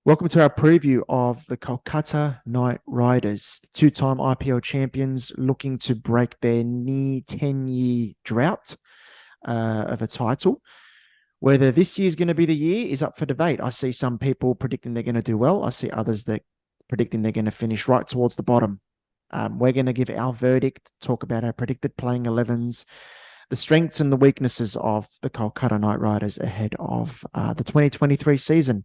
Welcome to our preview of the Kolkata Knight Riders, two-time IPL champions looking to break their near 10-year drought of a title. Whether this year is going to be the year is up for debate. I see some people predicting they're going to do well. I see others that predicting they're going to finish right towards the bottom. We're going to give our verdict, talk about our predicted playing 11s, the strengths and the weaknesses of the Kolkata Knight Riders ahead of the 2023 season.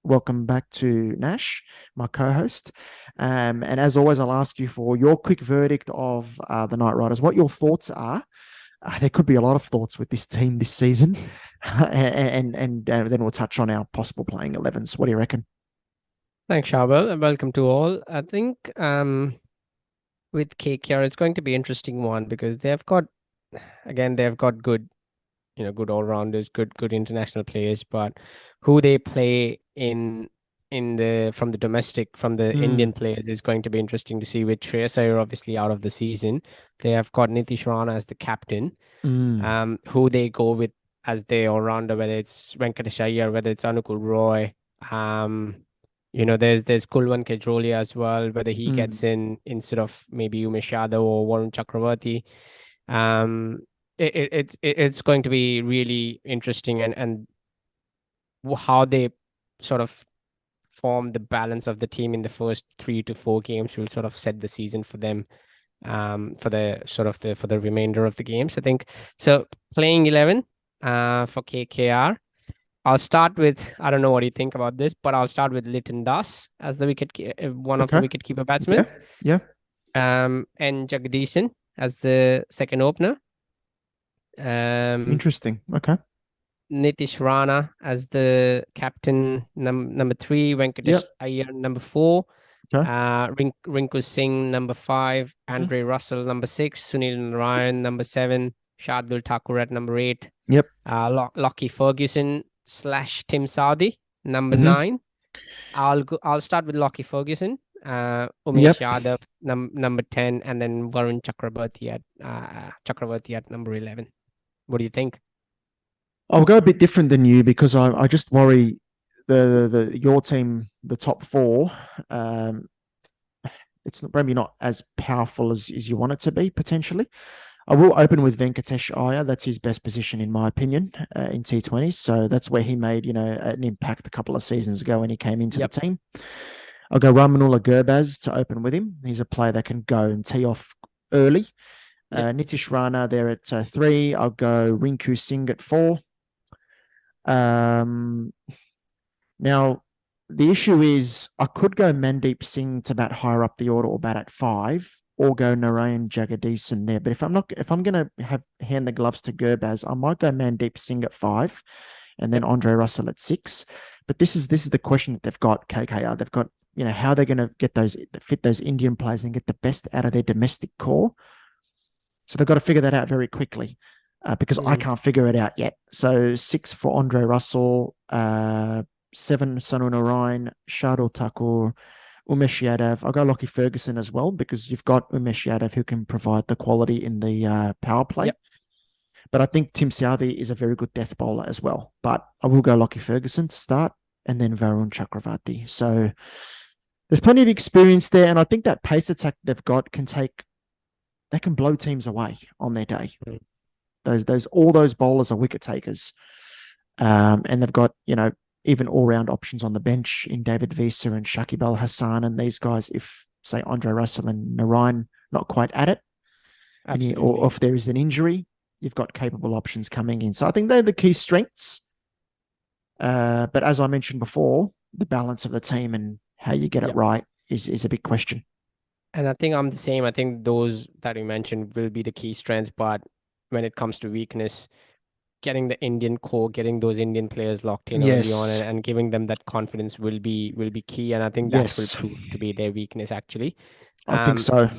Welcome back to Nash, my co-host. And as always, I'll ask you for your quick verdict of the Knight Riders, what your thoughts are. There could be a lot of thoughts with this team this season. and then we'll touch on our possible playing 11s. What do you reckon? Thanks, Charbel, and welcome to all. I think with KKR, it's going to be an interesting one because they've got good, good all-rounders, good international players, but who they play from the Mm, Indian players is going to be interesting to see. With Shreyas Iyer obviously out of the season, they have got Nitish Rana as the captain. mm, Who they go with as their all-rounder, whether it's Venkatesh Iyer, whether it's Anukul Roy. There's Kulwan Kedroli as well, whether he mm. gets in instead of maybe Umesh Yadav or Varun Chakravarti. Um, it's going to be really interesting, and how they sort of form the balance of the team in the first 3 to 4 games will sort of set the season for them, for the remainder of the games, I think. So playing 11 for KKR. I'll start with, I don't know what you think about this, but I'll start with Liton Das as one of the Okay. wicketkeeper batsmen. Yeah. Yeah. And Jagdishan as the second opener. Um, Interesting. Okay. Nitish Rana as the captain, number three. Yep. Venkatesh Iyer, number four. Okay. Rinku Singh, number five. Mm. Andre Russell, number six. Sunil Narayan, number seven. Shardul Thakur at number eight. Yep. Lockie Ferguson / Tim Saudi, number Hmm. nine. I'll start with Lockie Ferguson. Umesh Yep. Yadav, number 10, and then Varun Chakravarti at number 11. What do you think? I'll go a bit different than you because I just worry the your team, the top four, um, it's maybe not as powerful as you want it to be potentially. I will open with Venkatesh Iyer. That's his best position, in my opinion, in T20s. So that's where he made, an impact a couple of seasons ago when he came into the Yep. team. I'll go Ramanullah Gurbaz to open with him. He's a player that can go and tee off early. Yep. Nitish Rana there at three. I'll go Rinku Singh at four. Um, Now, the issue is I could go Mandeep Singh to bat higher up the order or bat at five, or go Narayan Jagadisan there. But if I'm gonna have hand the gloves to Gurbaz, I might go Mandeep Singh at five, and then Yep. Andre Russell at six. But this is the question that they've got, KKR. They've got, how they're gonna get those fit those Indian players and get the best out of their domestic core. So they've got to figure that out very quickly. Because I Mm. can't figure it out yet. So six for Andre Russell, seven Sanu Narayan, Shardul Thakur, Umesh Yadav. I'll go Lockie Ferguson as well because you've got Umesh Yadav who can provide the quality in the power play. Yep. But I think Tim Southee is a very good death bowler as well. But I will go Lockie Ferguson to start and then Varun Chakravarti. So there's plenty of experience there. And I think that pace attack they've got they can blow teams away on their day. Mm. All those bowlers are wicket takers. And they've got, even all round options on the bench in David Visa and Shakib Al Hassan and these guys. If, say, Andre Russell and Narayan not quite at it, or Absolutely. if there is an injury, you've got capable options coming in. So I think they're the key strengths. But as I mentioned before, the balance of the team and how you get it Yep. right is a big question. And I think I'm the same. I think those that you mentioned will be the key strengths, but when it comes to weakness, getting the Indian core, getting those Indian players locked in early on, Yes. and giving them that confidence will be key. And I think that will Yes. prove to be their weakness actually. I think Um, so.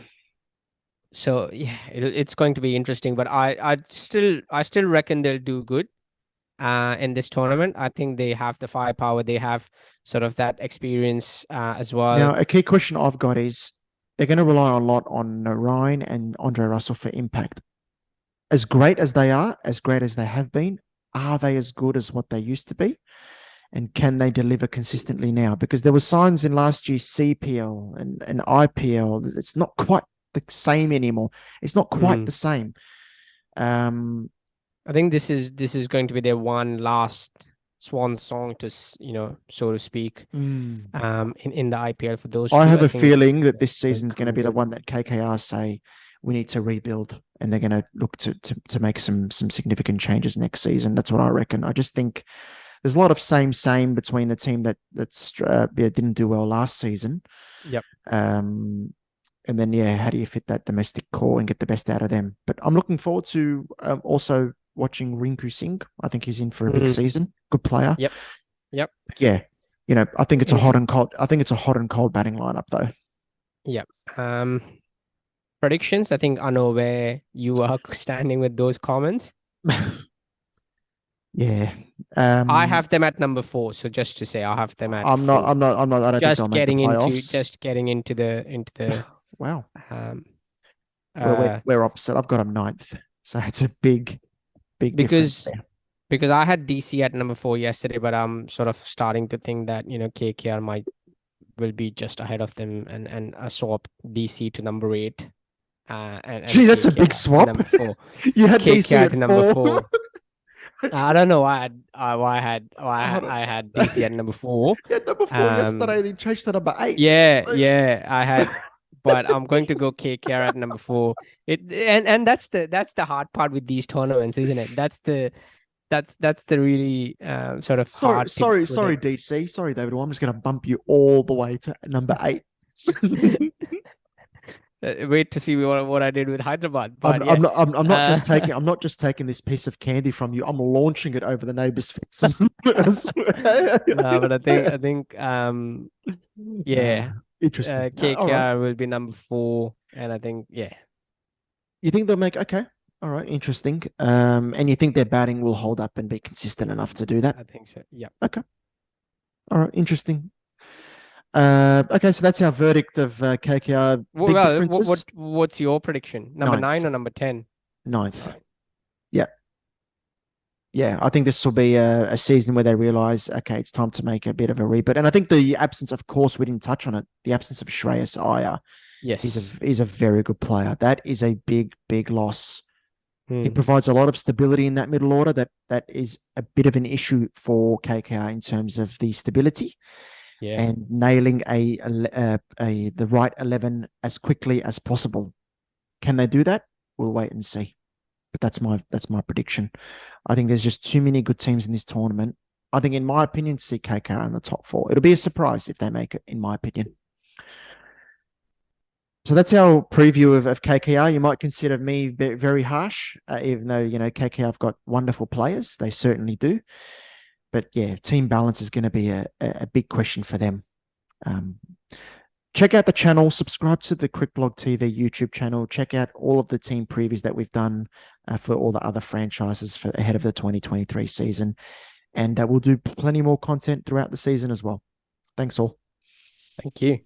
so yeah, it's going to be interesting, but I still reckon they'll do good in this tournament. I think they have the firepower, they have sort of that experience as well. Now, a key question I've got is they're going to rely a lot on Narayan and Andre Russell for impact. As great as they are, as great as they have been, are they as good as what they used to be? And can they deliver consistently now? Because there were signs in last year's CPL and IPL that it's not quite the same anymore. It's not quite the Mm. same. Um, I think this is going to be their one last swan song to so to speak. mm, In the IPL for those I two, have I a think feeling that this they're season is going to coming be the good. one that KKR say we need to rebuild, and they're going to look to make some significant changes next season. That's what I reckon. I just think there's a lot of same between the team that didn't do well last season. Yep. Um, and then yeah, how do you fit that domestic core and get the best out of them? But I'm looking forward to also watching Rinku Singh. I think he's in for a big Mm. season. Good player. Yep. Yep. But yeah, I think it's a hot Inter- and cold. I think it's a hot and cold batting lineup though. yep. Predictions. I think I know where you are standing with those comments. Yeah. I Um, have them at number 4. So just to say, I have them at I'm not. 4. I'm not. I'm not. I don't think they'll Just make the getting into playoffs. just getting into the Wow. um Well, we're uh we're opposite. I've got them ninth, so it's a big difference because there. because I had DC at number 4 yesterday, but I'm sort of starting to think that KKR might will be just ahead of them, and I swap DC to number 8, and Gee, that's a big KKR to swap. number 4. You had DC KKR at to number four. 4. I don't know why Hold on. I had DC at number 4. You had number four yesterday. Um, Then changed to number eight. yeah, Like, yeah, I had, but I'm going to go KKR at number 4. And that's the hard part with these tournaments, isn't it? That's the really sort of sorry, hard to sorry, with sorry, it. DC. Sorry, David. Well, I'm just going to bump you all the way to number eight. Wait to see what I did with Hyderabad, I'm, but yeah. I'm not. I'm not Uh, just taking. I'm not just taking this piece of candy from you. I'm launching it over the neighbor's fences. no, but I think uh, yeah, interesting. All right. KKR will be number 4, and I think yeah, You think they'll make okay? All right, interesting. And you think their batting will hold up and be consistent enough to do that? I think so. Yeah. Okay. All right, interesting. Okay, so that's our verdict of KKR. Big Well, differences. what's your prediction? Number Ninth, 9 or number 10? ninth. Right. Yeah, yeah. I think this will be a season where they realize, okay, it's time to make a bit of a reboot. And I think the absence, of course, we didn't touch on it. The absence of Shreyas Iyer. Yes. He's a very good player. That is a big loss. He Hmm. provides a lot of stability in that middle order. That is a bit of an issue for KKR in terms of the stability Yeah. and nailing the right 11 as quickly as possible. Can they do that? We'll wait and see. But that's my prediction. I think there's just too many good teams in this tournament. I think, in my opinion, to see KKR in the top 4. It'll be a surprise if they make it, in my opinion. So that's our preview of KKR. You might consider me very harsh, even though KKR have got wonderful players. They certainly do. But yeah, team balance is going to be a big question for them. Um, check out the channel, subscribe to the Crickblog TV YouTube channel, check out all of the team previews that we've done for all the other franchises for ahead of the 2023 season. And we'll do plenty more content throughout the season as well. Thanks all. Thank you.